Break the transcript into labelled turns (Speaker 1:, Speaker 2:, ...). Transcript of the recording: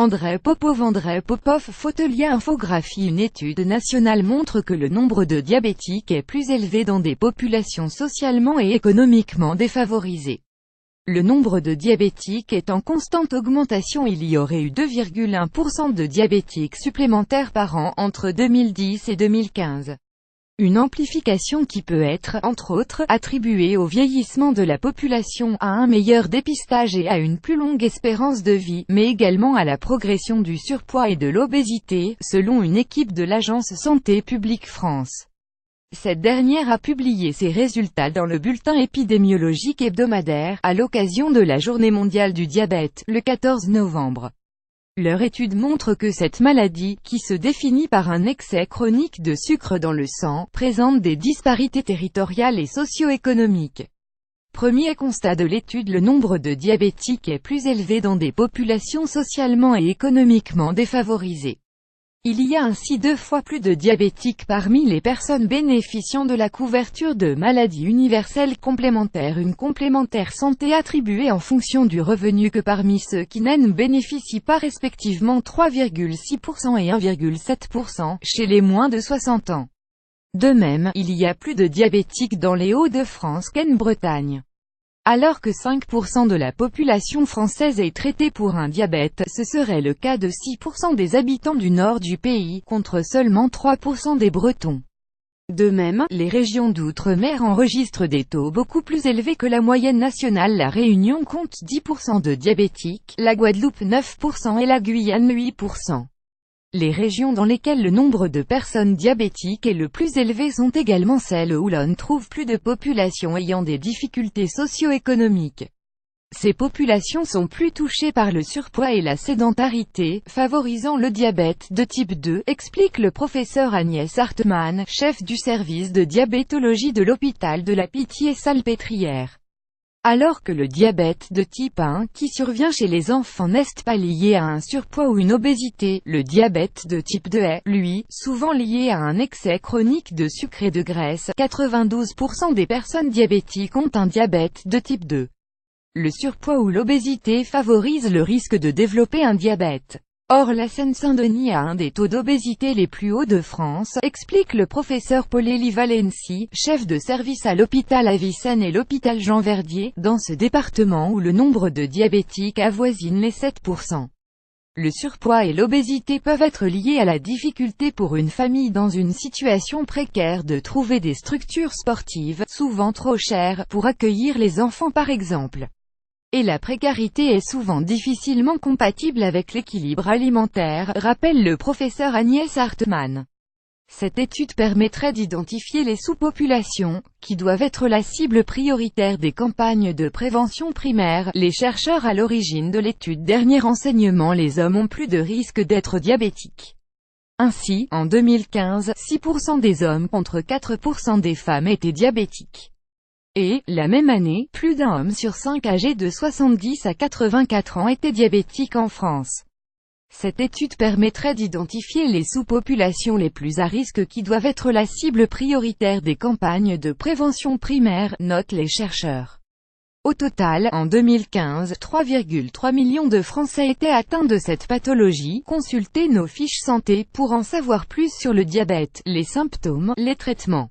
Speaker 1: Andrei Popov Photolia Infographie. Une étude nationale montre que le nombre de diabétiques est plus élevé dans des populations socialement et économiquement défavorisées. Le nombre de diabétiques est en constante augmentation. Il y aurait eu 2,1% de diabétiques supplémentaires par an entre 2010 et 2015. Une amplification qui peut être, entre autres, attribuée au vieillissement de la population, à un meilleur dépistage et à une plus longue espérance de vie, mais également à la progression du surpoids et de l'obésité, selon une équipe de l'Agence Santé Publique France. Cette dernière a publié ses résultats dans le bulletin épidémiologique hebdomadaire, à l'occasion de la Journée mondiale du diabète, le 14 novembre. Leur étude montre que cette maladie, qui se définit par un excès chronique de sucre dans le sang, présente des disparités territoriales et socio-économiques. Premier constat de l'étude: le nombre de diabétiques est plus élevé dans des populations socialement et économiquement défavorisées. Il y a ainsi 2 fois plus de diabétiques parmi les personnes bénéficiant de la couverture de maladie universelle complémentaire, une complémentaire santé attribuée en fonction du revenu, que parmi ceux qui n'en bénéficient pas, respectivement 3,6% et 1,7% chez les moins de 60 ans. De même, il y a plus de diabétiques dans les Hauts-de-France qu'en Bretagne. Alors que 5% de la population française est traitée pour un diabète, ce serait le cas de 6% des habitants du nord du pays, contre seulement 3% des Bretons. De même, les régions d'outre-mer enregistrent des taux beaucoup plus élevés que la moyenne nationale. La Réunion compte 10% de diabétiques, la Guadeloupe 9% et la Guyane 8%. Les régions dans lesquelles le nombre de personnes diabétiques est le plus élevé sont également celles où l'on trouve plus de populations ayant des difficultés socio-économiques. Ces populations sont plus touchées par le surpoids et la sédentarité, favorisant le diabète de type 2, explique le professeur Agnès Hartmann, chef du service de diabétologie de l'hôpital de la Pitié-Salpêtrière. Alors que le diabète de type 1, qui survient chez les enfants, n'est pas lié à un surpoids ou une obésité, le diabète de type 2 est, lui, souvent lié à un excès chronique de sucre et de graisse. 92% des personnes diabétiques ont un diabète de type 2. Le surpoids ou l'obésité favorise le risque de développer un diabète. Or la Seine-Saint-Denis a un des taux d'obésité les plus hauts de France, explique le professeur Paul-Élie Valency, chef de service à l'hôpital Avicenne et l'hôpital Jean Verdier, dans ce département où le nombre de diabétiques avoisine les 7%. Le surpoids et l'obésité peuvent être liés à la difficulté pour une famille dans une situation précaire de trouver des structures sportives, souvent trop chères, pour accueillir les enfants par exemple. Et la précarité est souvent difficilement compatible avec l'équilibre alimentaire, rappelle le professeur Agnès Hartmann. Cette étude permettrait d'identifier les sous-populations, qui doivent être la cible prioritaire des campagnes de prévention primaire. Les chercheurs à l'origine de l'étude, dernier renseignement: les hommes ont plus de risques d'être diabétiques. Ainsi, en 2015, 6% des hommes contre 4% des femmes étaient diabétiques. Et, la même année, plus d'un homme sur 5 âgé de 70 à 84 ans était diabétique en France. Cette étude permettrait d'identifier les sous-populations les plus à risque qui doivent être la cible prioritaire des campagnes de prévention primaire, notent les chercheurs. Au total, en 2015, 3,3 millions de Français étaient atteints de cette pathologie. Consultez nos fiches santé pour en savoir plus sur le diabète, les symptômes, les traitements.